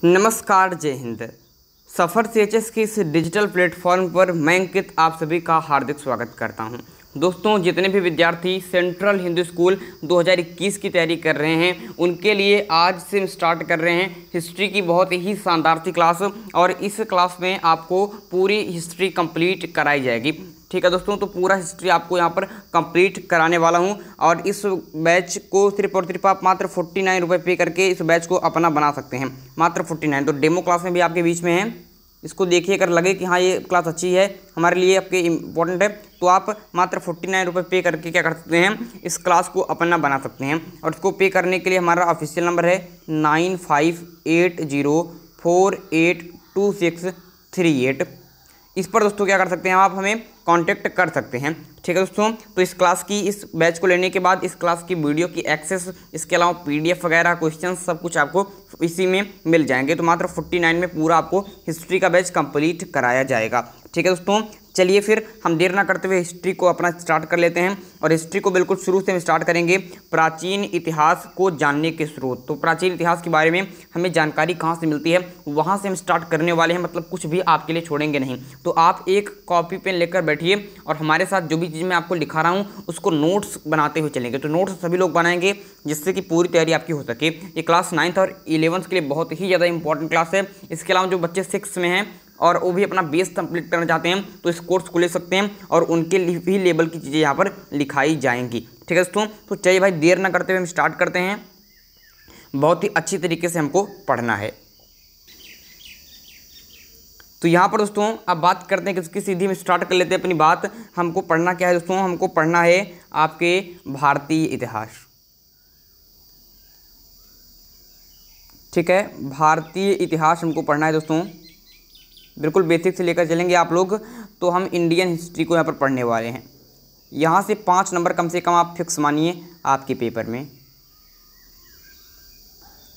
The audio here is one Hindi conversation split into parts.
नमस्कार, जय हिंद। सफ़र CHS के इस डिजिटल प्लेटफॉर्म पर मैं अंकित आप सभी का हार्दिक स्वागत करता हूं। दोस्तों, जितने भी विद्यार्थी सेंट्रल हिंदू स्कूल 2021 की तैयारी कर रहे हैं उनके लिए आज से हम स्टार्ट कर रहे हैं हिस्ट्री की बहुत ही शानदार सी क्लास। और इस क्लास में आपको पूरी हिस्ट्री कंप्लीट कराई जाएगी। ठीक है दोस्तों, तो पूरा हिस्ट्री आपको यहाँ पर कंप्लीट कराने वाला हूँ। और इस बैच को सिर्फ और सिर्फ आप मात्र 49 रुपये पे करके इस बैच को अपना बना सकते हैं, मात्र 49। तो डेमो क्लास में भी आपके बीच में है, इसको देखिए, अगर लगे कि हाँ ये क्लास अच्छी है, हमारे लिए आपके इम्पोर्टेंट है, तो आप मात्र 49 रुपये पे करके क्या कर सकते हैं, इस क्लास को अपना बना सकते हैं। और इसको पे करने के लिए हमारा ऑफिशियल नंबर है 9580482638। इस पर दोस्तों क्या कर सकते हैं, आप हमें कांटेक्ट कर सकते हैं। ठीक है दोस्तों, तो इस क्लास की, इस बैच को लेने के बाद इस क्लास की वीडियो की एक्सेस, इसके अलावा PDF वगैरह, क्वेश्चन सब कुछ आपको इसी में मिल जाएंगे। तो मात्र 49 में पूरा आपको हिस्ट्री का बैच कंप्लीट कराया जाएगा। ठीक है दोस्तों, चलिए फिर हम देर ना करते हुए हिस्ट्री को अपना स्टार्ट कर लेते हैं। और हिस्ट्री को बिल्कुल शुरू से हम स्टार्ट करेंगे, प्राचीन इतिहास को जानने के स्रोत। तो प्राचीन इतिहास के बारे में हमें जानकारी कहाँ से मिलती है, वहाँ से हम स्टार्ट करने वाले हैं। मतलब कुछ भी आपके लिए छोड़ेंगे नहीं। तो आप एक कॉपी पेन लेकर बैठिए और हमारे साथ जो भी चीज़ मैं आपको लिखा रहा हूँ उसको नोट्स बनाते हुए चलेंगे। तो नोट्स सभी लोग बनाएंगे जिससे कि पूरी तैयारी आपकी हो सके। ये क्लास 9th और 11th के लिए बहुत ही ज़्यादा इंपॉर्टेंट क्लास है। इसके अलावा जो बच्चे 6 में हैं और वो भी अपना बेस कंप्लीट करना चाहते हैं तो इस कोर्स को ले सकते हैं और उनके लिए भी लेवल की चीज़ें यहाँ पर लिखाई जाएंगी। ठीक है दोस्तों, तो चलिए भाई देर ना करते हुए हम स्टार्ट करते हैं। बहुत ही अच्छी तरीके से हमको पढ़ना है। तो यहाँ पर दोस्तों अब बात करते हैं कि इसकी सीधी में स्टार्ट कर लेते हैं अपनी बात। हमको पढ़ना क्या है दोस्तों, हमको पढ़ना है आपके भारतीय इतिहास। ठीक है, भारतीय इतिहास हमको पढ़ना है दोस्तों, बिल्कुल बेसिक से लेकर चलेंगे आप लोग। तो हम इंडियन हिस्ट्री को यहाँ पर पढ़ने वाले हैं। यहाँ से 5 नंबर कम से कम आप फिक्स मानिए आपके पेपर में।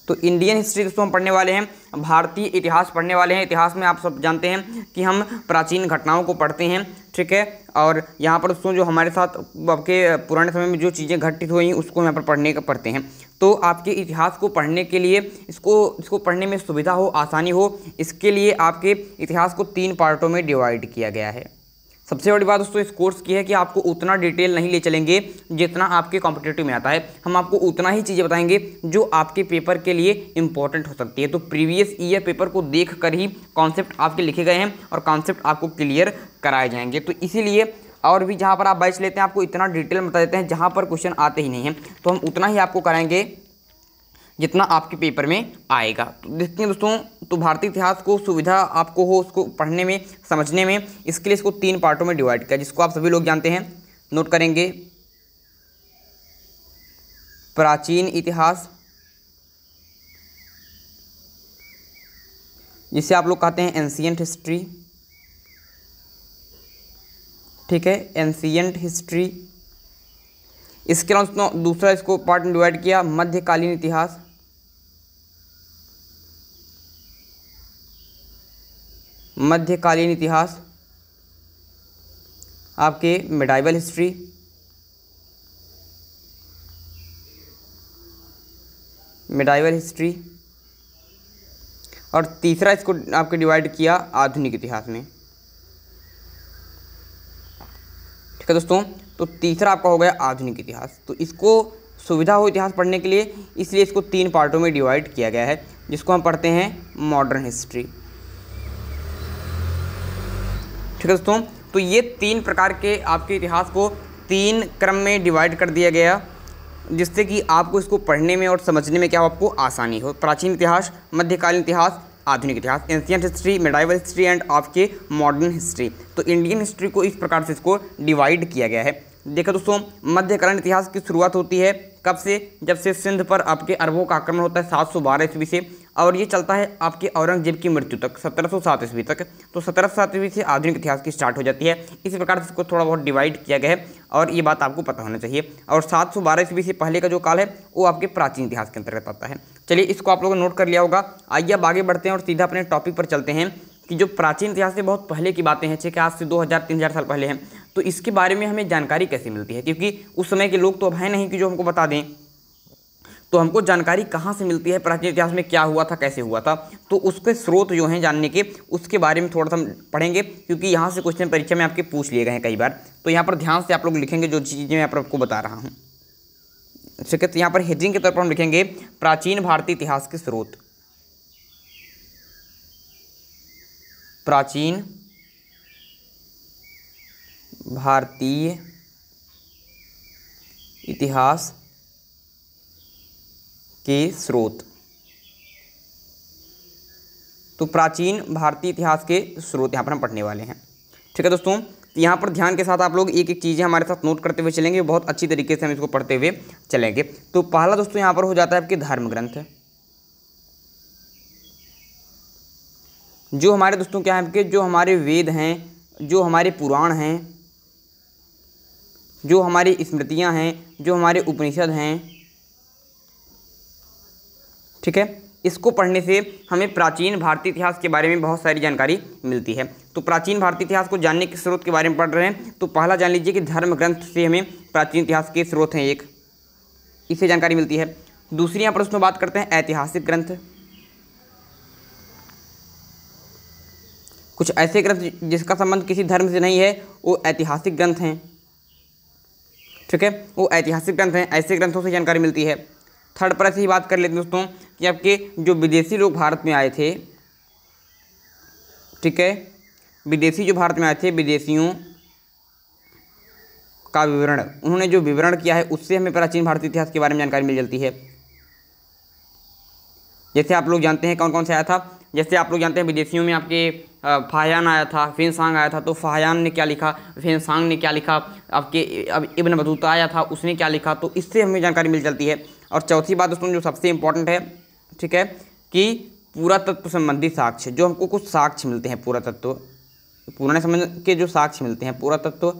तो इंडियन हिस्ट्री दोस्तों हम पढ़ने वाले हैं, भारतीय इतिहास पढ़ने वाले हैं। इतिहास में आप सब जानते हैं कि हम प्राचीन घटनाओं को पढ़ते हैं। ठीक है, और यहाँ पर दोस्तों जो हमारे साथ आपके पुराने समय में जो चीज़ें घटित हुई उसको यहाँ पर पढ़ते हैं। तो आपके इतिहास को पढ़ने के लिए, इसको पढ़ने में सुविधा हो, आसानी हो, इसके लिए आपके इतिहास को 3 पार्टों में डिवाइड किया गया है। सबसे बड़ी बात दोस्तों इस कोर्स की है कि आपको उतना डिटेल नहीं ले चलेंगे जितना आपके कॉम्पिटिटिव में आता है। हम आपको उतना ही चीज़ें बताएंगे जो आपके पेपर के लिए इंपॉर्टेंट हो सकती है। तो प्रीवियस ईयर पेपर को देख कर ही कॉन्सेप्ट आपके लिखे गए हैं और कॉन्सेप्ट आपको क्लियर कराए जाएंगे। तो इसीलिए और भी जहाँ पर आप बैच लेते हैं आपको इतना डिटेल बता देते हैं, जहाँ पर क्वेश्चन आते ही नहीं हैं तो हम उतना ही आपको कराएंगे जितना आपके पेपर में आएगा। तो देखते हैं दोस्तों, तो भारतीय इतिहास को सुविधा आपको हो उसको पढ़ने में, समझने में, इसके लिए इसको 3 पार्टों में डिवाइड किया, जिसको आप सभी लोग जानते हैं। नोट करेंगे, प्राचीन इतिहास, जिसे आप लोग कहते हैं एंशिएंट हिस्ट्री। ठीक है, एंशिएंट हिस्ट्री। इसके अलावा दूसरा इसको पार्ट में डिवाइड किया, मध्यकालीन इतिहास। मध्यकालीन इतिहास आपके मिडाइवल हिस्ट्री। Medieval history. और तीसरा इसको आपके डिवाइड किया आधुनिक इतिहास में। ठीक है दोस्तों, तो तीसरा आपका हो गया आधुनिक इतिहास। तो इसको सुविधा हो इतिहास पढ़ने के लिए, इसलिए इसको 3 पार्टों में डिवाइड किया गया है, जिसको हम पढ़ते हैं मॉडर्न हिस्ट्री। ठीक है दोस्तों, तो ये 3 प्रकार के आपके इतिहास को 3 क्रम में डिवाइड कर दिया गया, जिससे कि आपको इसको पढ़ने में और समझने में क्या हो, आपको आसानी हो। प्राचीन इतिहास, मध्यकालीन इतिहास, आधुनिक इतिहास, ancient history, medieval history and आपके मॉडर्न हिस्ट्री। तो इंडियन हिस्ट्री को इस प्रकार से इसको डिवाइड किया गया है। देखो दोस्तों, मध्यकालीन इतिहास की शुरुआत होती है कब से, जब से सिंध पर आपके अरबों का आक्रमण होता है 712 ईस्वी से, और ये चलता है आपके औरंगजेब की मृत्यु तक 1707 ईस्वी तक। तो 1707 ईस्वी से आधुनिक इतिहास की स्टार्ट हो जाती है। इसी प्रकार से इसको थोड़ा बहुत डिवाइड किया गया है और ये बात आपको पता होना चाहिए। और 712 ईस्वी से पहले का जो काल है वो आपके प्राचीन इतिहास के अंतर्गत आता है। चलिए, इसको आप लोगों ने नोट कर लिया होगा। आइए अब आगे बढ़ते हैं और सीधा अपने टॉपिक पर चलते हैं कि जो प्राचीन इतिहास से बहुत पहले की बातें हैं, कि आज से 2000-3000 साल पहले हैं, तो इसके बारे में हमें जानकारी कैसे मिलती है, क्योंकि उस समय के लोग तो अब हैं नहीं कि जो हमको बता दें। तो हमको जानकारी कहाँ से मिलती है, प्राचीन इतिहास में क्या हुआ था, कैसे हुआ था, तो उसके स्रोत जो हैं जानने के, उसके बारे में थोड़ा सा हम पढ़ेंगे, क्योंकि यहाँ से क्वेश्चन परीक्षा में आपके पूछ लिए गए हैं कई बार। तो यहाँ पर ध्यान से आप लोग लिखेंगे जो चीज़ें मैं यहाँ पर आपको बता रहा हूँ। ठीक है, तो यहाँ पर हेडिंग के तौर पर हम लिखेंगे प्राचीन भारतीय इतिहास के स्रोत। प्राचीन भारतीय इतिहास के स्रोत। तो प्राचीन भारतीय इतिहास के स्रोत यहाँ पर हम पढ़ने वाले हैं। ठीक है दोस्तों, तो यहाँ पर ध्यान के साथ आप लोग एक एक चीज़ें हमारे साथ नोट करते हुए चलेंगे, बहुत अच्छी तरीके से हम इसको पढ़ते हुए चलेंगे। तो पहला दोस्तों यहाँ पर हो जाता है आपके धर्म ग्रंथ। जो हमारे दोस्तों क्या है आपके, जो हमारे वेद हैं, जो हमारे पुराण हैं, जो हमारी स्मृतियाँ हैं, जो हमारे उपनिषद हैं, ठीक है, इसको पढ़ने से हमें प्राचीन भारतीय इतिहास के बारे में बहुत सारी जानकारी मिलती है। तो प्राचीन भारतीय इतिहास को जानने के स्रोत के बारे में पढ़ रहे हैं, तो पहला जान लीजिए कि धर्म ग्रंथ से हमें प्राचीन इतिहास के स्रोत हैं एक, इससे जानकारी मिलती है। दूसरी यहाँ पर उसमें बात करते हैं ऐतिहासिक ग्रंथ। कुछ ऐसे ग्रंथ जिसका संबंध किसी धर्म से नहीं है, वो ऐतिहासिक ग्रंथ हैं। ठीक है, वो ऐतिहासिक ग्रंथ हैं, ऐसे ग्रंथों से जानकारी मिलती है। थर्ड पर ऐसे ही बात कर लेते हैं दोस्तों कि आपके जो विदेशी लोग भारत में आए थे, ठीक है, विदेशी जो भारत में आए थे, विदेशियों का विवरण, उन्होंने जो विवरण किया है उससे हमें प्राचीन भारतीय इतिहास के बारे में जानकारी मिल जाती है। जैसे आप लोग जानते हैं कौन कौन से आया था, जैसे आप लोग जानते हैं विदेशियों में आपके फाहियान आया था, फेनसांग आया था, तो फाहियान ने क्या लिखा, फेनसांग ने क्या लिखा, आपके अब इब्न बतूता आया था, उसने क्या लिखा, तो इससे हमें जानकारी मिल जाती है। और चौथी बात दोस्तों जो सबसे इम्पॉर्टेंट है, ठीक है, कि पुरातत्व संबंधी साक्ष्य, जो हमको कुछ साक्ष्य मिलते हैं, पुरातत्व पुराने समय के जो साक्ष्य मिलते हैं, पुरातत्व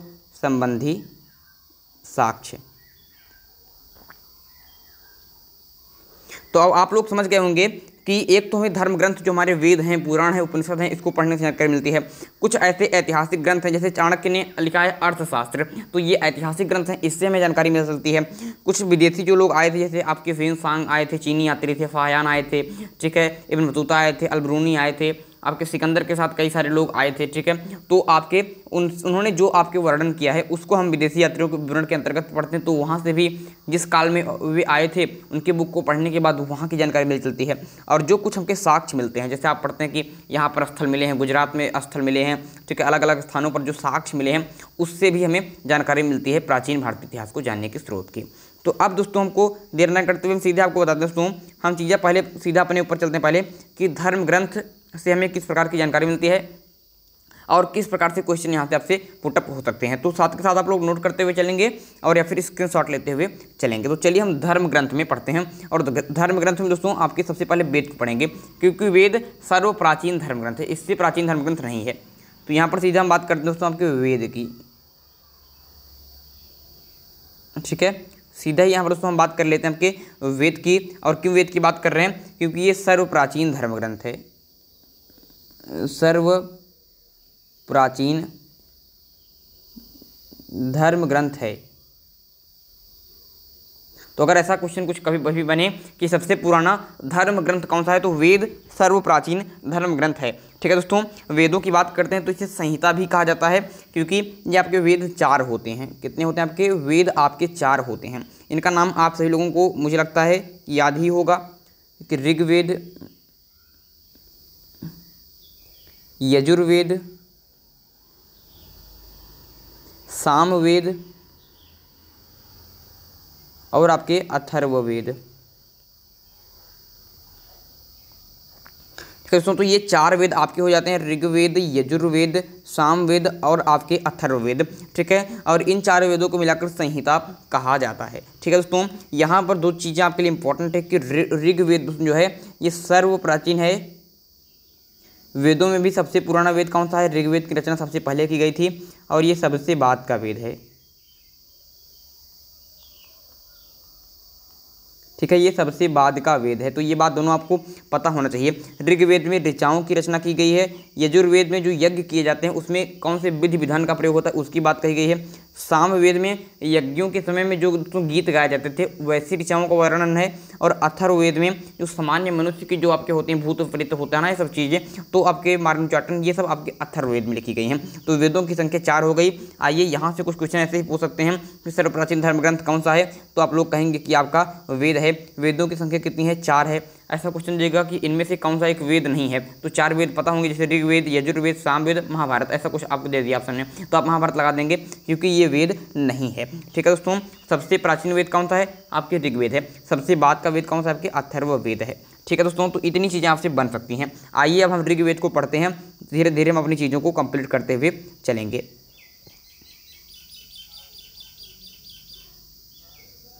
संबंधी साक्ष्य। तो अब आप लोग समझ गए होंगे कि एक तो हमें धर्म ग्रंथ जो हमारे वेद हैं, पुराण हैं, उपनिषद हैं, इसको पढ़ने से जानकारी मिलती है। कुछ ऐसे ऐतिहासिक ग्रंथ हैं, जैसे चाणक्य ने लिखा है अर्थशास्त्र, तो ये ऐतिहासिक ग्रंथ हैं, इससे हमें जानकारी मिल सकती है। कुछ विदेशी जो लोग आए थे, जैसे आपके फेनसांग आए थे, चीनी यात्री थे, फाहियान आए थे, ठीक है, इब्न बतूता आए थे, अलबरूनी आए थे, आपके सिकंदर के साथ कई सारे लोग आए थे, ठीक है, तो आपके उन्होंने जो आपके वर्णन किया है उसको हम विदेशी यात्रियों के विवरण के अंतर्गत पढ़ते हैं। तो वहाँ से भी जिस काल में वे आए थे उनके बुक को पढ़ने के बाद वहाँ की जानकारी मिल चलती है। और जो कुछ हमके साक्ष्य मिलते हैं, जैसे आप पढ़ते हैं कि यहाँ पर स्थल मिले हैं, गुजरात में स्थल मिले हैं, ठीक है, अलग अलग स्थानों पर जो साक्ष्य मिले हैं उससे भी हमें जानकारी मिलती है प्राचीन भारतीय इतिहास को जानने के स्रोत की। तो अब दोस्तों हमको देर न करते हुए हम सीधे आपको बताते हैं दोस्तों, हम चीज़ें पहले सीधा अपने ऊपर चलते हैं पहले कि धर्म ग्रंथ से हमें किस प्रकार की जानकारी मिलती है और किस प्रकार से क्वेश्चन यहाँ से आपसे पुटअप हो सकते हैं। तो साथ के साथ आप लोग नोट करते हुए चलेंगे और या फिर स्क्रीनशॉट लेते हुए चलेंगे। तो चलिए हम धर्म ग्रंथ में पढ़ते हैं। और धर्म ग्रंथ में दोस्तों आपके सबसे पहले वेद को पढ़ेंगे, क्योंकि वेद सर्व प्राचीन धर्म ग्रंथ है, इससे प्राचीन धर्म ग्रंथ नहीं है। तो यहाँ पर सीधा हम बात करते हैं दोस्तों आपके वेद की, ठीक है, सीधा ही यहाँ पर दोस्तों हम बात कर लेते हैं आपके वेद की। और क्यों वेद की बात कर रहे हैं, क्योंकि ये सर्व प्राचीन धर्म ग्रंथ है, सर्व प्राचीन धर्म ग्रंथ है। तो अगर ऐसा क्वेश्चन कुछ कभी बने कि सबसे पुराना धर्म ग्रंथ कौन सा है, तो वेद सर्व प्राचीन धर्म ग्रंथ है। ठीक है दोस्तों, वेदों की बात करते हैं तो इसे संहिता भी कहा जाता है, क्योंकि ये आपके वेद 4 होते हैं। कितने होते हैं आपके वेद? आपके 4 होते हैं। इनका नाम आप सभी लोगों को मुझे लगता है याद ही होगा कि ऋग्वेद, यजुर्वेद, सामवेद और आपके अथर्ववेद। ठीक है दोस्तों, तो ये 4 वेद आपके हो जाते हैं, ऋग्वेद, यजुर्वेद, सामवेद और आपके अथर्ववेद। ठीक है, और इन 4 वेदों को मिलाकर संहिता कहा जाता है। ठीक है दोस्तों, यहाँ पर 2 चीज़ें आपके लिए इंपॉर्टेंट है कि ऋग्वेद जो है ये सर्व प्राचीन है। वेदों में भी सबसे पुराना वेद कौन सा है? ऋग्वेद की रचना सबसे पहले की गई थी और ये सबसे बाद का वेद है। ठीक है, ये सबसे बाद का वेद है। तो ये बात दोनों आपको पता होना चाहिए। ऋग्वेद में ऋचाओं की रचना की गई है, यजुर्वेद में जो यज्ञ किए जाते हैं उसमें कौन से विधि विधान का प्रयोग होता है उसकी बात कही गई है, सामवेद में यज्ञों के समय में जो गीत गाए जाते थे वैसी ऋचाओं का वर्णन है। और अथर्ववेद में जो सामान्य मनुष्य के जो आपके होते हैं भूत प्रेत होता है ना, ये सब चीज़ें, तो आपके मार्गोच्चाटन ये सब आपके अथर्ववेद में लिखी गई हैं। तो वेदों की संख्या 4 हो गई। आइए यहाँ से कुछ क्वेश्चन ऐसे ही पूछ सकते हैं कि सर्वप्राचीन धर्म ग्रंथ कौन सा है, तो आप लोग कहेंगे कि आपका वेद है। वेदों की संख्या कितनी है? 4 है। ऐसा क्वेश्चन देगा कि इनमें से कौन सा एक वेद नहीं है, तो 4 वेद पता होंगे, जैसे ऋग्वेद, यजुर्वेद, सामवेद, महाभारत, ऐसा कुछ आपको दे दिया ऑप्शन में, तो आप महाभारत लगा देंगे क्योंकि ये वेद नहीं है। ठीक है दोस्तों, सबसे प्राचीन वेद कौन सा है? आपके ऋग्वेद है। सबसे बाद का वेद कौन सा? आपके अथर्ववेद है। ठीक है दोस्तों, तो इतनी चीज़ें आपसे बन सकती हैं। आइए अब हम ऋग्वेद को पढ़ते हैं, धीरे धीरे हम अपनी चीज़ों को कंप्लीट करते हुए चलेंगे।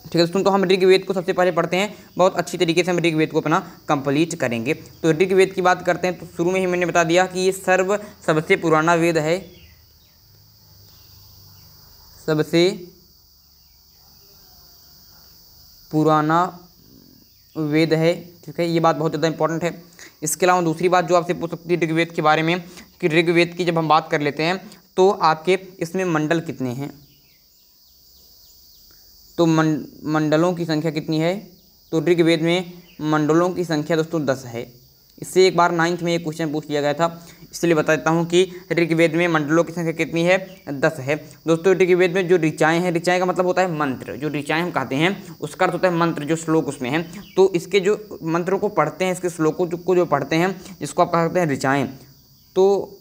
ठीक है दोस्तों, तो हम ऋग्वेद को सबसे पहले पढ़ते हैं, बहुत अच्छी तरीके से हम ऋग्वेद को अपना कंप्लीट करेंगे। तो ऋग्वेद की बात करते हैं, तो शुरू में ही मैंने बता दिया कि ये सबसे पुराना वेद है, सबसे पुराना वेद है। ठीक है, ये बात बहुत ज़्यादा इंपॉर्टेंट है। इसके अलावा दूसरी बात जो आपसे पूछ सकती है ऋग्वेद के बारे में, कि ऋग्वेद की जब हम बात कर लेते हैं तो आपके इसमें मंडल कितने हैं, तो मंडलों की संख्या कितनी है? तो ऋग्वेद में मंडलों की संख्या दोस्तों 10 है। इससे एक बार 9th में एक क्वेश्चन पूछ लिया गया था, इसलिए बता देता हूँ कि ऋग्वेद में मंडलों की संख्या कितनी है? 10 है। दोस्तों ऋग्वेद में जो ऋचाएँ हैं, ऋचाएँ का मतलब होता है मंत्र, जो ऋचाएँ हम कहते हैं उसका अर्थ होता है मंत्र, जो श्लोक उसमें हैं। तो इसके जो मंत्रों को पढ़ते हैं, इसके श्लोकों को जो पढ़ते हैं, जिसको आप कह सकते हैं ऋचाएँ, तो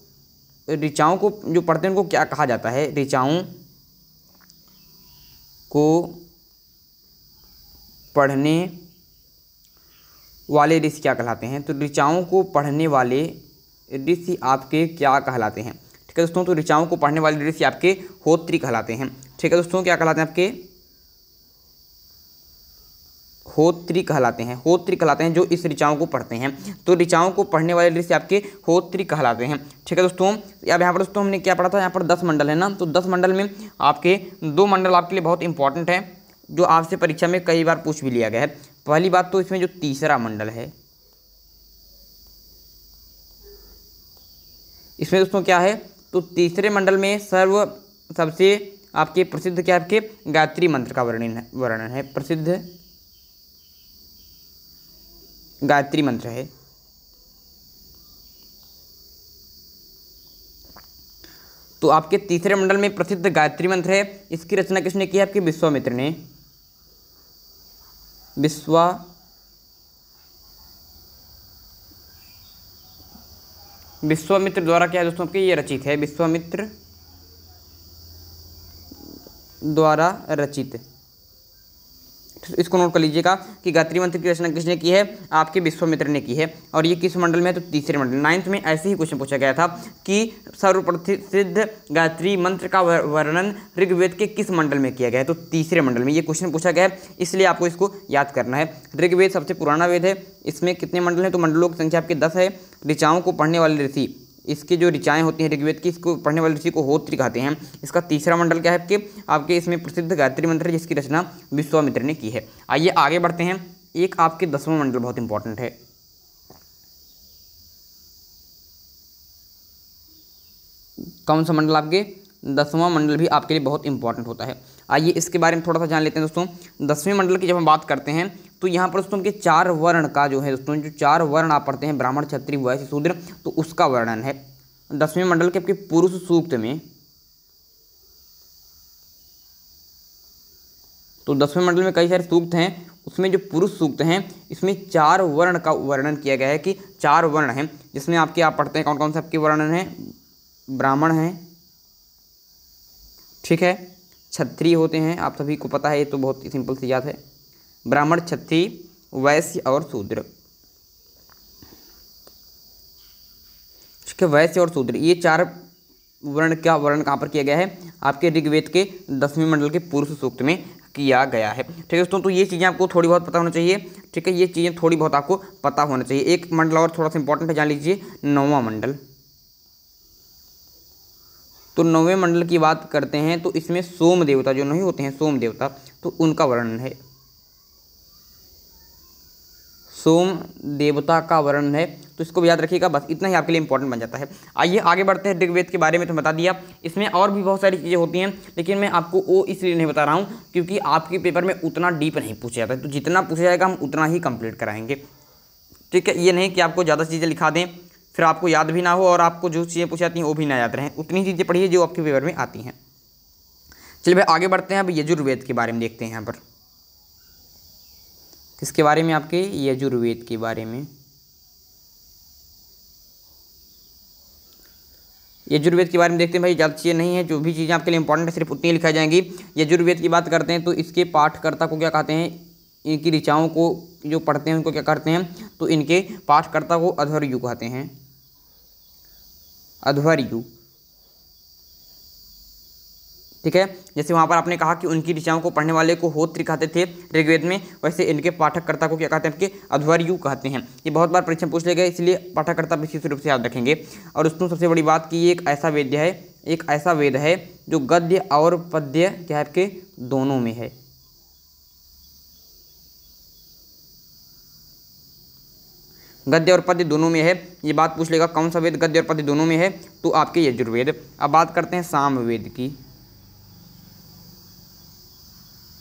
ऋचाओं को जो पढ़ते हैं उनको क्या कहा जाता है? ऋचाओं को पढ़ने वाले ऋषि क्या कहलाते हैं? तो ऋचाओं को पढ़ने वाले ऋषि आपके क्या कहलाते हैं? ठीक है दोस्तों, तो ऋचाओं को पढ़ने वाले ऋषि आपके होत्री कहलाते हैं। ठीक है दोस्तों, क्या कहलाते हैं? आपके होत्री कहलाते हैं। होत्री कहलाते हैं जो इस ऋचाओं को पढ़ते हैं, तो ऋचाओं को पढ़ने वाले ऋषि आपके होत्री कहलाते हैं। ठीक है दोस्तों, अब यहाँ पर दोस्तों हमने क्या पढ़ा था? यहाँ पर 10 मंडल है ना, तो 10 मंडल में आपके 2 मंडल आपके लिए बहुत इंपॉर्टेंट है, जो आपसे परीक्षा में कई बार पूछ भी लिया गया है। पहली बात तो इसमें जो तीसरा मंडल है, इसमें दोस्तों क्या है? तो तीसरे मंडल में सबसे आपके प्रसिद्ध क्या? आपके गायत्री मंत्र का वर्णन है, प्रसिद्ध गायत्री मंत्र है। तो आपके तीसरे मंडल में प्रसिद्ध गायत्री मंत्र है। इसकी रचना किसने की है? आपके विश्वामित्र ने। विश्वामित्र द्वारा क्या है दोस्तों? आपके ये रचित है, विश्वामित्र द्वारा रचित। इसको नोट कर लीजिएगा कि गायत्री मंत्र की रचना किसने की है? आपके विश्वामित्र ने की है। और ये किस मंडल में है? तो तीसरे मंडल। 9th में ऐसे ही क्वेश्चन पूछा गया था कि सर्वप्रसिद्ध गायत्री मंत्र का वर्णन ऋग्वेद के किस मंडल में किया गया है? तो तीसरे मंडल में ये क्वेश्चन पूछा गया है, इसलिए आपको इसको याद करना है। ऋग्वेद सबसे पुराना वेद है। इसमें कितने मंडल हैं? तो मंडलों की संख्या आपके 10 है। ऋचाओं को पढ़ने वाले ऋषि, इसके जो ऋचाएँ होती हैं ऋग्वेद की, इसको पढ़ने वाले ऋषि को होत्री कहते हैं। इसका तीसरा मंडल क्या है? आपके इसमें प्रसिद्ध गायत्री मंत्र है, जिसकी रचना विश्वामित्र ने की है। आइए आगे बढ़ते हैं। एक आपके 10वां मंडल बहुत इंपॉर्टेंट है। कौन सा मंडल? आपके 10वां मंडल भी आपके लिए बहुत इंपॉर्टेंट होता है। आइए इसके बारे में थोड़ा सा जान लेते हैं दोस्तों। 10वें मंडल की जब हम बात करते हैं तो यहाँ पर दोस्तों के 4 वर्ण का जो है दोस्तों, जो 4 वर्ण आप पढ़ते हैं, ब्राह्मण, क्षत्रिय, वैश्य, शूद्र, तो उसका वर्णन है 10वें मंडल के आपके पुरुष सूक्त में। तो 10वें मंडल में कई सारे सूक्त हैं, उसमें जो पुरुष सूक्त हैं इसमें 4 वर्ण का वर्णन किया गया है कि 4 वर्ण हैं, जिसमें आपके आप पढ़ते हैं कौन कौन से आपके वर्णन हैं? ब्राह्मण हैं, ठीक है, क्षत्रिय होते हैं, आप सभी को पता है, ये तो बहुत ही सिंपल सी बात है। ब्राह्मण, क्षत्रिय, वैश्य और शूद्र। ठीक है, वैश्य और शूद्र, ये 4 वर्ण का वर्णन कहाँ पर किया गया है? आपके ऋग्वेद के 10वें मंडल के पुरुष सूक्त में किया गया है। ठीक है दोस्तों, तो ये चीज़ें आपको थोड़ी बहुत पता होना चाहिए। ठीक है, ये चीज़ें थोड़ी बहुत आपको पता होना चाहिए। एक मंडल और थोड़ा सा इंपॉर्टेंट है, जान लीजिए, 9वां मंडल। तो 9वें मंडल की बात करते हैं तो इसमें सोम देवता जो नहीं होते हैं, सोम देवता, तो उनका वर्णन है। सोम देवता का वर्णन है। तो इसको भी याद रखिएगा, बस इतना ही आपके लिए इंपॉर्टेंट बन जाता है। आइए आगे बढ़ते हैं। ऋग्वेद के बारे में तो बता दिया, इसमें और भी बहुत सारी चीज़ें होती हैं, लेकिन मैं आपको वो इसलिए नहीं बता रहा हूँ क्योंकि आपके पेपर में उतना डीप नहीं पूछा जाता है, तो जितना पूछा जाएगा हम उतना ही कंप्लीट कराएंगे, ठीक है। ये नहीं कि आपको ज़्यादा चीज़ें लिखा दें फिर आपको याद भी ना हो और आपको जो चीज़ें पूछी जाती हैं वो भी ना याद रहें। उतनी चीज़ें पढ़िए जो आपके पेपर में आती हैं। चलिए भाई आगे बढ़ते हैं। अब यजुर्वेद के बारे में देखते हैं। यहाँ पर किसके बारे में, आपके यजुर्वेद के बारे में। यजुर्वेद के बारे में देखते हैं भाई। ज़्यादा चीज़ें नहीं है, जो भी चीज़ें आपके लिए इंपॉर्टेंट है सिर्फ उतनी लिखाई जाएंगी। यजुर्वेद की बात करते हैं तो इसके पाठकर्ता को क्या कहते हैं, इनकी ऋचाओं को जो पढ़ते हैं उनको क्या करते हैं, तो इनके पाठकर्ता को अध्वर्यु कहते हैं, अध्वर्यु, ठीक है। जैसे वहाँ पर आपने कहा कि उनकी ऋचाओं को पढ़ने वाले को होत्र कहते थे ऋग्वेद में, वैसे इनके पाठककर्ता को क्या कहते हैं, आपके अध्वर्यु कहते हैं। ये बहुत बार परीक्षा पूछ ले गए, इसलिए पाठककर्ता विशेष रूप से याद रखेंगे। और उसमें सबसे बड़ी बात कि ये एक ऐसा वेद है, एक ऐसा वेद है जो गद्य और पद्य क्या है, आपके दोनों में है। गद्य और पद्य दोनों में है। ये बात पूछ लेगा कौन सा वेद गद्य और पद्य दोनों में है, तो आपके यजुर्वेद। अब बात करते हैं सामवेद की।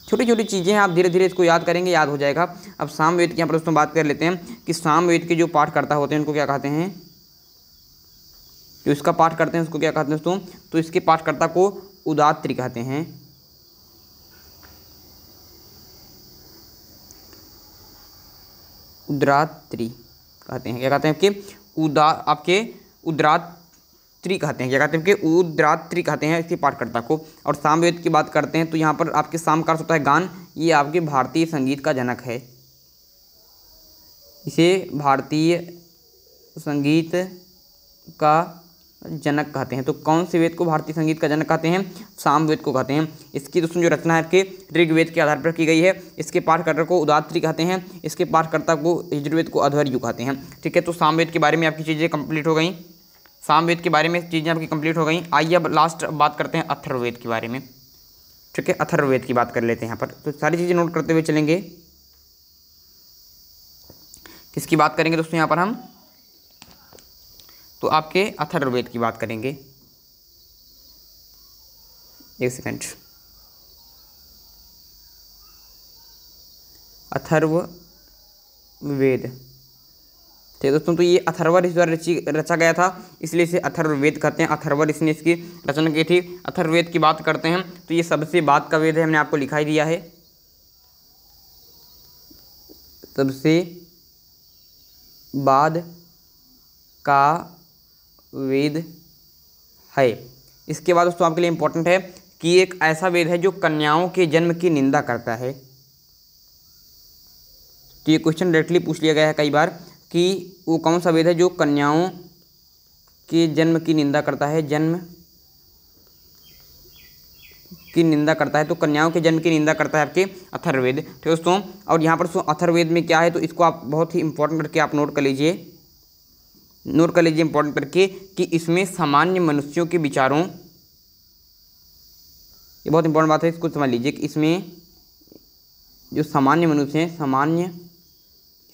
छोटी छोटी चीज़ें हैं, आप धीरे धीरे इसको याद करेंगे, याद हो जाएगा। अब सामवेद की यहाँ पर दोस्तों बात कर लेते हैं कि सामवेद के जो पाठकर्ता होते हैं उनको क्या कहते हैं, जो इसका पाठ करते हैं उसको क्या कहते हैं दोस्तों, तो इसके पाठकर्ता को उदात्री कहते हैं। उद्रात्री कहते हैं, क्या कहते हैं आपके उद्रात्री कहते हैं, क्या कहते हैं कि उद्रात्री कहते हैं इसके पाठकर्ता को। और सामवेद की बात करते हैं तो यहाँ पर आपके साम का अर्थ होता है गान। ये आपके भारतीय संगीत का जनक है, इसे भारतीय संगीत का जनक कहते हैं। तो कौन से वेद को भारतीय संगीत का जनक कहते हैं, सामवेद को कहते हैं। इसकी दोस्तों जो रचना है आपके ऋग्वेद के आधार पर की गई है। इसके पाठकर्ता को उदात्री कहते हैं, इसके पाठकर्ता को यजुर्वेद को अध्वर्यु कहते हैं, ठीक है। तो सामवेद के बारे में आपकी चीज़ें कंप्लीट हो गई, सामवेद के बारे में चीज़ें आपकी कंप्लीट हो गई। आइए अब लास्ट बात करते हैं अथर्ववेद के बारे में, ठीक है। अथर्ववेद की बात कर लेते हैं यहाँ पर, तो सारी चीज़ें नोट करते हुए चलेंगे। किसकी बात करेंगे दोस्तों यहाँ पर हम, तो आपके अथर्ववेद की बात करेंगे। एक सेकंड, अथर्ववेद, ठीक दोस्तों। तो ये अथर्व ऋषि द्वारा रचा गया था, इसलिए इसे अथर्ववेद कहते हैं। अथर्व ऋषि ने इसकी रचना की थी। अथर्ववेद की बात करते हैं तो ये सबसे बाद का वेद है, हमने आपको लिखा ही दिया है, सबसे बाद का वेद है। इसके बाद दोस्तों आपके लिए इंपॉर्टेंट है कि एक ऐसा वेद है जो कन्याओं के जन्म की निंदा करता है। तो ये क्वेश्चन डायरेक्टली पूछ लिया गया है कई बार कि वो कौन सा वेद है जो कन्याओं के जन्म की निंदा करता है, जन्म की निंदा करता है। तो कन्याओं के जन्म की निंदा करता है आपके अथर्ववेद, ठीक दोस्तों। और यहाँ पर अथर्ववेद में क्या है, तो इसको आप बहुत ही इंपॉर्टेंट करके आप नोट कर लीजिए, इंपॉर्टेंट करके कि इसमें सामान्य मनुष्यों के विचारों, ये बहुत इंपॉर्टेंट बात है, इसको समझ लीजिए कि इसमें जो सामान्य मनुष्य हैं, सामान्य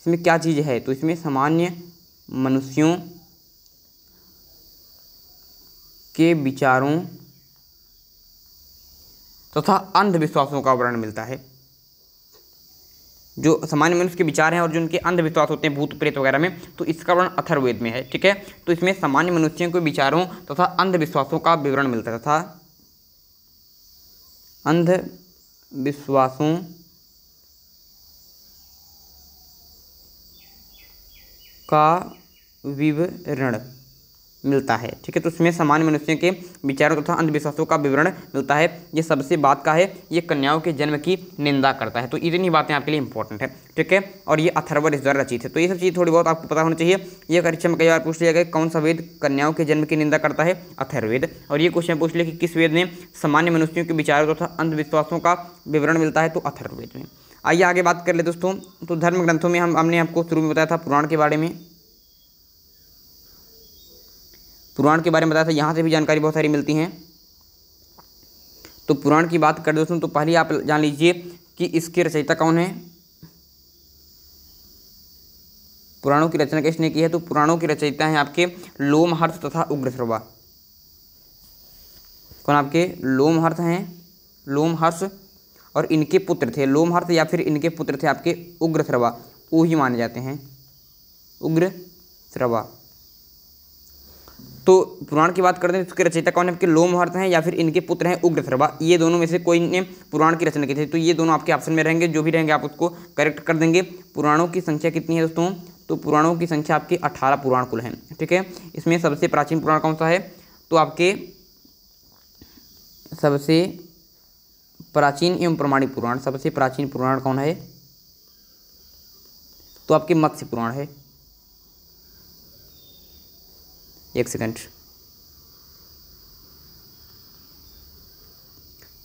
इसमें क्या चीज़ है, तो इसमें सामान्य मनुष्यों के विचारों तथा अंधविश्वासों का वर्णन मिलता है। जो सामान्य मनुष्य के विचार हैं और जो उनके अंधविश्वास होते हैं भूत प्रेत वगैरह में, तो इसका वर्णन अथर्ववेद में है, ठीक है। तो इसमें सामान्य मनुष्यों के विचारों तथा अंधविश्वासों का विवरण मिलता है, तथा अंधविश्वासों का विवरण मिलता है, ठीक है। तो इसमें सामान्य मनुष्यों के विचारों तथा अंधविश्वासों का विवरण मिलता है। ये सबसे बात का है, ये कन्याओं के जन्म की निंदा करता है। तो इतनी बातें आपके लिए इंपॉर्टेंट है, ठीक है। और ये अथर्व ऋषि द्वारा रचित है। तो ये सब चीज़ थोड़ी बहुत आपको पता होना चाहिए। ये परीक्षा में कई बार पूछ लिया गया कौन सा वेद कन्याओं के जन्म की निंदा करता है, अथर्ववेद। और ये क्वेश्चन पूछ लिया कि किस वेद में सामान्य मनुष्यों के विचारों तथा अंधविश्वासों का विवरण मिलता है, तो अथर्ववेद में। आइए आगे बात कर ले दोस्तों। तो धर्म ग्रंथों में हमने आपको शुरू में बताया था पुराण के बारे में, पुराण के बारे में बताया था, यहाँ से भी जानकारी बहुत सारी मिलती हैं। तो पुराण की बात कर दोस्तों, तो पहले आप जान लीजिए कि इसके रचयिता कौन है। पुराणों की रचना किसने की है? तो पुराणों की रचयिता हैं आपके लोमहर्ष तथा उग्रश्रवा। कौन? आपके लोमहर्ष हैं, लोमहर्ष, और इनके पुत्र थे लोमहर्ष या फिर इनके पुत्र थे आपके उग्रश्रवा, वो ही माने जाते हैं, उग्रश्रवा। तो पुराण की बात करते हैं, इसके रचयिता कौन है? आपके लोमहर्ष हैं या फिर इनके पुत्र हैं उग्रश्रवा। ये दोनों में से कोई ने पुराण की रचना की थी, तो ये दोनों आपके ऑप्शन में रहेंगे, जो भी रहेंगे आप उसको करेक्ट कर देंगे। पुराणों की संख्या कितनी है दोस्तों? तो पुराणों की संख्या आपकी 18 पुराण कुल हैं, ठीक है। इसमें सबसे प्राचीन पुराण कौन सा है? तो आपके सबसे प्राचीन एवं प्रमाणिक पुराण, सबसे प्राचीन पुराण कौन है? तो आपके मत्स्य पुराण है। एक सेकंड।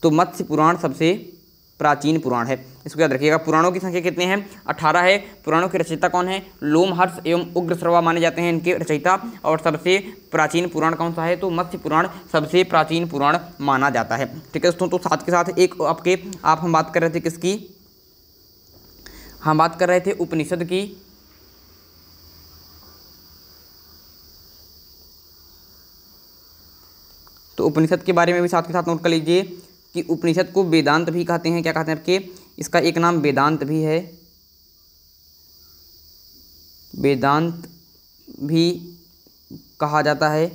तो मत्स्य पुराण सबसे प्राचीन पुराण है, इसको याद रखिएगा। पुराणों की संख्या कितने हैं? 18 है। पुराणों के रचयिता कौन है? लोमहर्ष एवं उग्रश्रवा माने जाते हैं इनके रचयिता। और सबसे प्राचीन पुराण कौन सा है? तो मत्स्य पुराण सबसे प्राचीन पुराण माना जाता है, ठीक है दोस्तों। तो साथ के साथ एक आपके हम बात कर रहे थे किसकी? हम बात कर रहे थे उपनिषद की। तो उपनिषद के बारे में भी साथ के साथ नोट कर लीजिए कि उपनिषद को वेदांत भी कहते हैं। क्या कहते हैं आपके? इसका एक नाम वेदांत भी है, वेदांत भी कहा जाता है।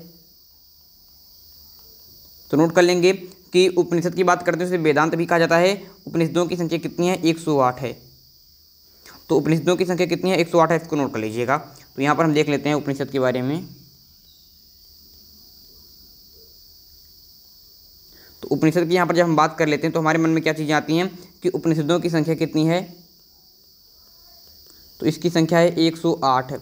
तो नोट कर लेंगे कि उपनिषद की बात करते हैं उसे वेदांत भी कहा जाता है। उपनिषदों की संख्या कितनी है? 108 है। तो उपनिषदों की संख्या कितनी है? 108 है, इसको नोट कर लीजिएगा। तो यहाँ पर हम देख लेते हैं उपनिषद के बारे में। तो उपनिषद की यहाँ पर जब हम बात कर लेते हैं तो हमारे मन में क्या चीज़ें आती हैं कि उपनिषदों की संख्या कितनी है? तो इसकी संख्या है 108।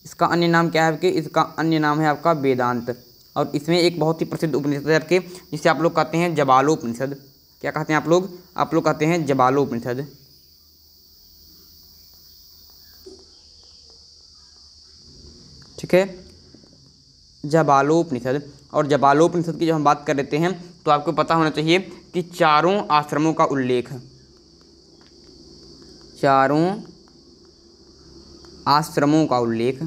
इसका अन्य नाम क्या है आपके? इसका अन्य नाम है आपका वेदांत। और इसमें एक बहुत ही प्रसिद्ध उपनिषद है आपके, जिसे आप लोग कहते हैं जबालोपनिषद। क्या कहते हैं आप लोग? आप लोग कहते हैं जबालोपनिषद, ठीक है, जबालोपनिषद। और जबालोपनिषद की जब हम बात कर लेते हैं तो आपको पता होना चाहिए कि चारों आश्रमों का उल्लेख, चारों आश्रमों का उल्लेख,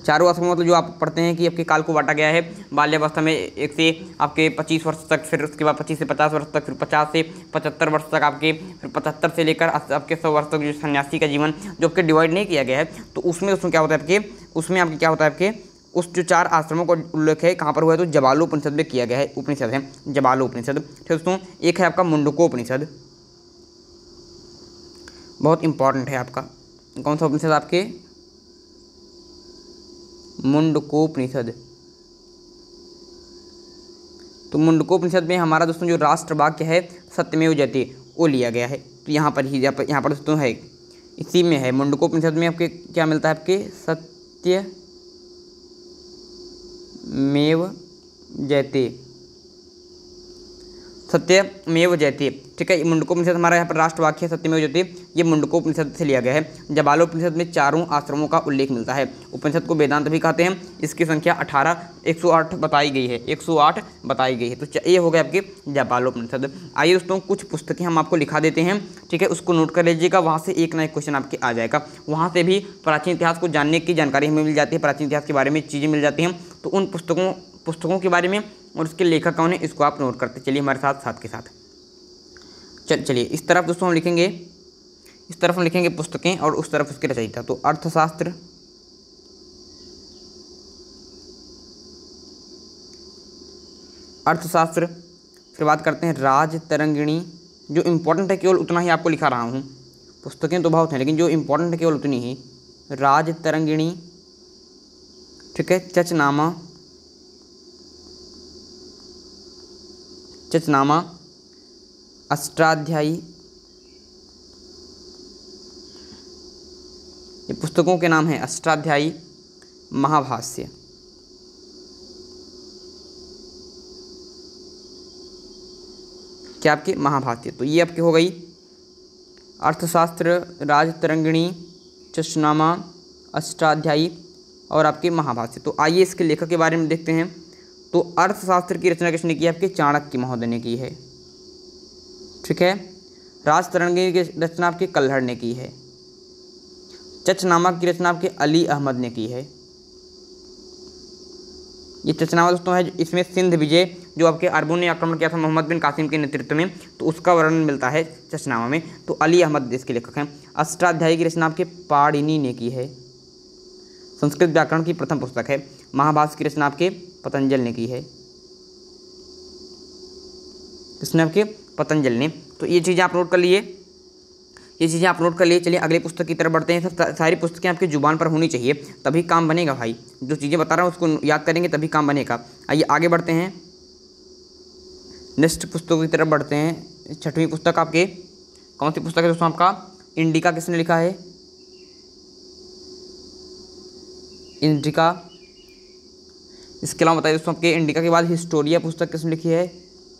चारों आश्रमों मतलब जो आप पढ़ते हैं कि आपके काल को बांटा गया है बाल्यावस्था में 1 से आपके 25 वर्ष तक, फिर उसके बाद 25 से 50 वर्ष तक, फिर 50 से 75 वर्ष तक आपके, फिर 75 से लेकर आपके 100 वर्ष तक जो सन्यासी का जीवन जो आपके डिवाइड नहीं किया गया है। तो उसमें दोस्तों क्या होता है आपके? उसमें आपके क्या होता है आपके? उस जो 4 आश्रमों का उल्लेख है कहाँ पर हुआ है? तो जबालोपनिषद में किया गया है। उपनिषद है जबालोपनिषद, ठीक है दोस्तों। एक है आपका मुंडकोपनिषद, बहुत इंपॉर्टेंट है आपका। कौन सा उपनिषद? आपके मुंडकोपनिषद। तो मुंडकोपनिषद में हमारा दोस्तों जो राष्ट्र वाक्य है सत्यमेव जयते वो लिया गया है। तो यहाँ पर दोस्तों है, इसी में है मुंडकोपनिषद में आपके क्या मिलता है? आपके सत्यमेव जयते, सत्यमेव जयते, ठीक है। मुंडकोपनिषद हमारा यहाँ पर राष्ट्र वाक्य है सत्यमेव जयते, ये मुंडकोपनिषद से लिया गया है। जबालोपनिषद में चारों आश्रमों का उल्लेख मिलता है। उपनिषद को वेदांत भी कहते हैं। इसकी संख्या 108 बताई गई है, 108 बताई गई है। तो ये हो गए आपके जबालोपनिषद। आइए दोस्तों कुछ पुस्तकें हम आपको लिखा देते हैं, ठीक है, उसको नोट कर लीजिएगा। वहाँ से एक ना एक क्वेश्चन आपके आ जाएगा। वहाँ से भी प्राचीन इतिहास को जानने की जानकारी हमें मिल जाती है, प्राचीन इतिहास के बारे में चीज़ें मिल जाती हैं। तो उन पुस्तकों के बारे में और उसके लेखक कौन है इसको आप नोट करते चलिए हमारे साथ के साथ। चलिए इस तरफ दोस्तों हम लिखेंगे, इस तरफ हम लिखेंगे पुस्तकें और उस तरफ उसके रचयिता। तो अर्थशास्त्र, फिर बात करते हैं राजतरंगिणी। जो इम्पोर्टेंट है केवल उतना ही आपको लिखा रहा हूँ, पुस्तकें तो बहुत हैं लेकिन जो इम्पोर्टेंट है केवल उतनी ही। राजतरंगिणी, ठीक है। चचनामा, अष्टाध्यायी, ये पुस्तकों के नाम हैं। अष्टाध्यायी, महाभाष्य, क्या आपके? महाभाष्य। तो ये आपके हो गई अर्थशास्त्र, राजतरंगिणी, चचनामा, अष्टाध्यायी और आपके महाभाष्य। तो आइए इसके लेखक के बारे में देखते हैं। तो अर्थशास्त्र की रचना किसने की है? आपके चाणक्य महोदय ने की है, ठीक है। राजतरंगिणी की रचना आपके कल्हड़ ने की है, चचनामा की रचना आपके अली अहमद ने की है। ये चचनामा दोस्तों है, इसमें सिंध विजय जो आपके अरबों ने आक्रमण किया था मोहम्मद बिन कासिम के नेतृत्व में, तो उसका वर्णन मिलता है चचनामा में। तो अली अहमद इसके लेखक हैं। अष्टाध्यायी की रचना आपके पाणिनि ने की है। संस्कृत व्याकरण की प्रथम पुस्तक है। महाभाष्य की रचना आपके पतंजल ने की है। किसने? आपके पतंजल ने। तो ये चीज़ें आप नोट कर लिए, चलिए अगले पुस्तक की तरफ बढ़ते हैं। सब सारी पुस्तकें आपकी जुबान पर होनी चाहिए, तभी काम बनेगा भाई। जो चीज़ें बता रहा हूँ उसको याद करेंगे तभी काम बनेगा। आइए आगे बढ़ते हैं, नेक्स्ट पुस्तकों की तरफ बढ़ते हैं। छठवीं पुस्तक आपके कौन सी पुस्तक है दोस्तों? आपका इंडिका। किसने लिखा है? इंडिका। इसके अलावा बताइए दोस्तों, आपके इंडिका के बाद हिस्टोरिया पुस्तक किसने लिखी है?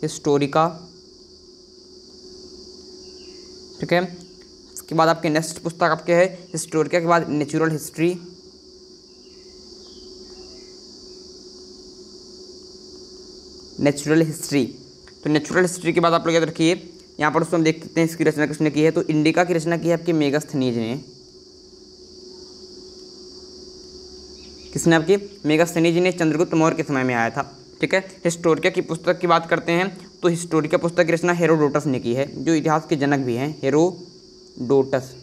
हिस्टोरिका। ठीक है। इसके बाद आपके नेक्स्ट पुस्तक आपके है हिस्टोरिका के बाद नेचुरल हिस्ट्री। Natural history. तो नेचुरल हिस्ट्री के बाद आप लोग याद रखिए, यहाँ पर दोस्तों हम देख सकते हैं इसकी रचना किसने की है। तो इंडिका की रचना की है आपके मेगास्थनीज ने। किसने? आपके मेगास्थनीज ने चंद्रगुप्त मौर्य के समय में आया था। ठीक है। हिस्टोरिका की पुस्तक की बात करते हैं तो हिस्टोरिका पुस्तक की रचना हेरोडोटस ने की है, जो इतिहास के जनक भी हैं, हेरोडोटस।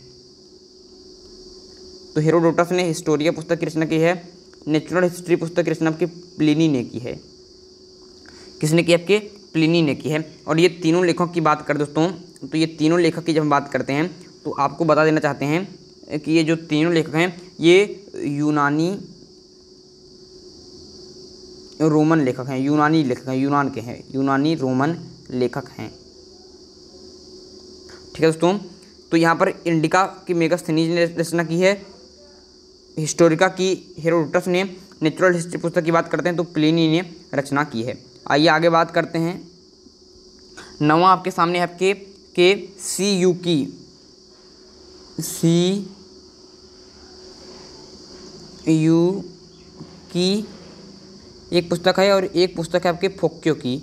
तो हेरोडोटस ने हिस्टोरिका पुस्तक की रचना की है। नेचुरल हिस्ट्री पुस्तक की रचना आपकी प्लिनी ने की है। किसने की? आपके प्लिनी ने की है। और ये तीनों लेखकों की बात कर दोस्तों, तो ये तीनों लेखक की जब हम बात करते हैं तो आपको बता देना चाहते हैं कि ये जो तीनों लेखक हैं ये यूनानी रोमन लेखक हैं, यूनानी लेखक हैं, यूनान के हैं, यूनानी रोमन लेखक हैं। ठीक है दोस्तों। तो यहाँ पर इंडिका की मेगास्थनीज ने रचना की है, हिस्टोरिका की हेरोडोटस ने, नेचुरल हिस्ट्री पुस्तक की बात करते हैं तो प्लिनी ने रचना की है। आइए आगे बात करते हैं। नवा आपके सामने है आपके के CU की एक पुस्तक है और एक पुस्तक है आपके फोक्यो की।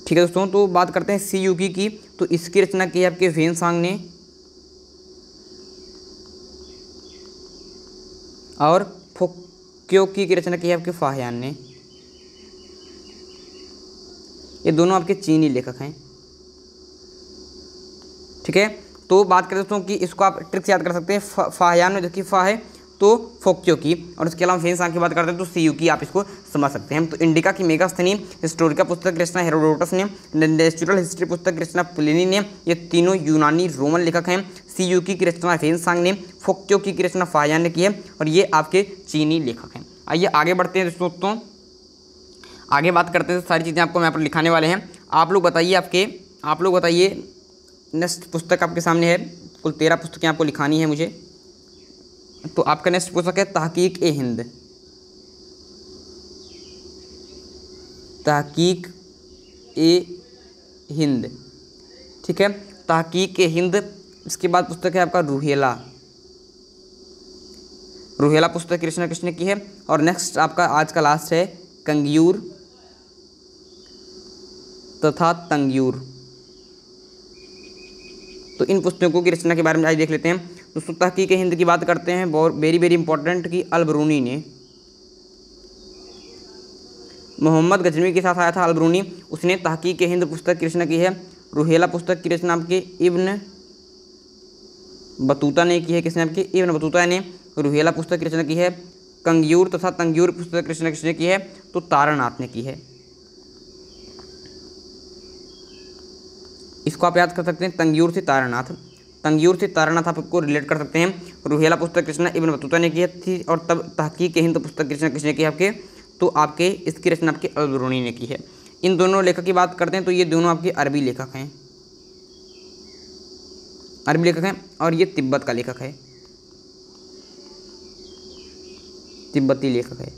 ठीक है दोस्तों। तो बात करते हैं CU की, तो इसकी रचना की है आपके वेनसांग ने और फोक्यो की रचना की है आपके फाहियान ने। ये दोनों आपके चीनी लेखक हैं। ठीक है। तो बात करें दोस्तों कि इसको आप ट्रिक से याद कर सकते हैं। फाहियान में जो कि फा है तो फोक्यो की, और उसके अलावा वेनसांग की बात करते हैं तो CU की, आप इसको समझ सकते हैं। तो इंडिका की मेगास्थनी, हिस्टोरिका पुस्तक की रचना हेरोडोटस ने, नेचुरल हिस्ट्री पुस्तक की रचना प्लिनी ने, ये तीनों यूनानी रोमन लेखक हैं। CU की रचना वेनसांग ने, फोक्यो की रचना फाहियान ने की है, और ये आपके चीनी लेखक हैं। आइए आगे बढ़ते हैं दोस्तों, आगे बात करते हैं। सारी चीज़ें आपको मैं यहाँ पर लिखाने वाले हैं। आप लोग बताइए नेक्स्ट पुस्तक आपके सामने है। कुल 13 पुस्तकें आपको लिखानी है मुझे। तो आपका नेक्स्ट पुस्तक है तहकीक-ए-हिंद। तहकीक-ए-हिंद। ठीक है। तहकीक-ए-हिंद। इसके बाद पुस्तक है आपका रूहेला। रूहेला पुस्तक की रचना किसने की है? और नेक्स्ट आपका आज का लास्ट है कंग्यूर तथा तंग्यूर। तो इन पुस्तकों की रचना के बारे में आज देख लेते हैं। दोस्तों तहकीक-ए-हिंद की बात करते हैं, वेरी वेरी इंपॉर्टेंट, कि अल-बरूनी ने, मोहम्मद गजनवी के साथ आया था अल-बरूनी, उसने तहकीक-ए-हिंद पुस्तक की रचना की है। रूहेला पुस्तक की रचना आपके इब्न बतूता ने की है। किसने? आपके इब्न बतूता ने रूहेला पुस्तक की रचना की है। कंग्यूर तथा तंग्यूर पुस्तक की रचना किसने की है? तो तारानाथ ने की है। इसको आप याद कर सकते हैं, तंग्यूर से तारानाथ। तंग्यूर से तारानाथ आपको रिलेट कर सकते हैं। रूहेला पुस्तक की रचना इब्न बतूता ने की थी, और तब तहकीक-ए-हिंद पुस्तक की रचना किसने की आपके? तो आपके इसकी रचना आपके अल-बरूनी ने की है। इन दोनों लेखक की बात करते हैं तो ये दोनों आपके अरबी लेखक हैं, और ये तिब्बत का लेखक है, तिब्बती लेखक है।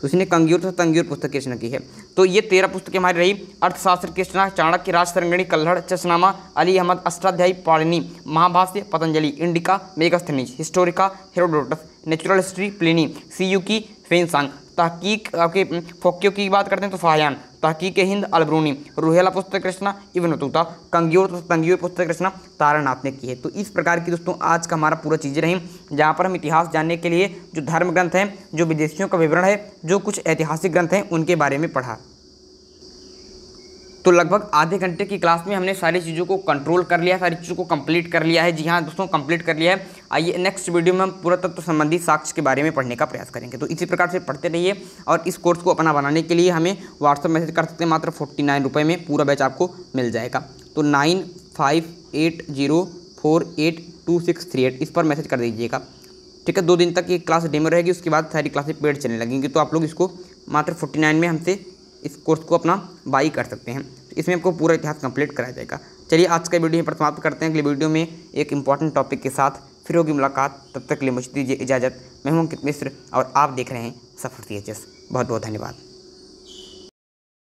तो उसने कंग्यूर तथा तंग्यूर पुस्तक की रचना की है। तो ये 13 पुस्तकें हमारी रही। अर्थशास्त्र की रचना Chanakya, Rajatarangini, Kalhan, Chachnama, Ali Ahmad, Ashtadhyayi, Panini, Mahabhashya Patanjali, Indica Megasthenes, Historica Herodotus, natural history Pliny, CU की वेनसांग, तहकीक आपके फोक्यो की बात करते हैं तो फाहियान, तहकीक हिंद अलबरूनी, रूहेला पुस्तक रचना इब्न बतूता, तंगियोर पुस्तक रचना तारानाथ ने की है। तो इस प्रकार की दोस्तों आज का हमारा पूरा चीज़ें रही, जहाँ पर हम इतिहास जानने के लिए जो धर्म ग्रंथ हैं, जो विदेशियों का विवरण है, जो कुछ ऐतिहासिक ग्रंथ हैं, उनके बारे में पढ़ा। तो लगभग आधे घंटे की क्लास में हमने सारी चीज़ों को कंट्रोल कर लिया, सारी चीज़ों को कंप्लीट कर लिया है। जी हाँ दोस्तों, कंप्लीट कर लिया है। आइए नेक्स्ट वीडियो में हम पुरातत्व संबंधी साक्ष्य के बारे में पढ़ने का प्रयास करेंगे। तो इसी प्रकार से पढ़ते रहिए और इस कोर्स को अपना बनाने के लिए हमें व्हाट्सअप मैसेज कर सकते हैं, मात्र 49 रुपये में पूरा बैच आपको मिल जाएगा। तो 9580482638 इस पर मैसेज कर दीजिएगा, ठीक है। 2 दिन तक ये क्लास डेमो रहेगी, उसके बाद सारी क्लासें पेड चलने लगेंगी। तो आप लोग इसको मात्र 49 में हमसे इस कोर्स को अपना बाई कर सकते हैं। इसमें आपको पूरा इतिहास कंप्लीट कराया जाएगा। चलिए आज का वीडियो यहीं पर समाप्त करते हैं। अगले वीडियो में एक इंपॉर्टेंट टॉपिक के साथ फिर होगी मुलाकात। तब तक के लिए मुझे दीजिए इजाज़त। मैं हूं अंकित मिश्र और आप देख रहे हैं सफर CHS। बहुत बहुत धन्यवाद।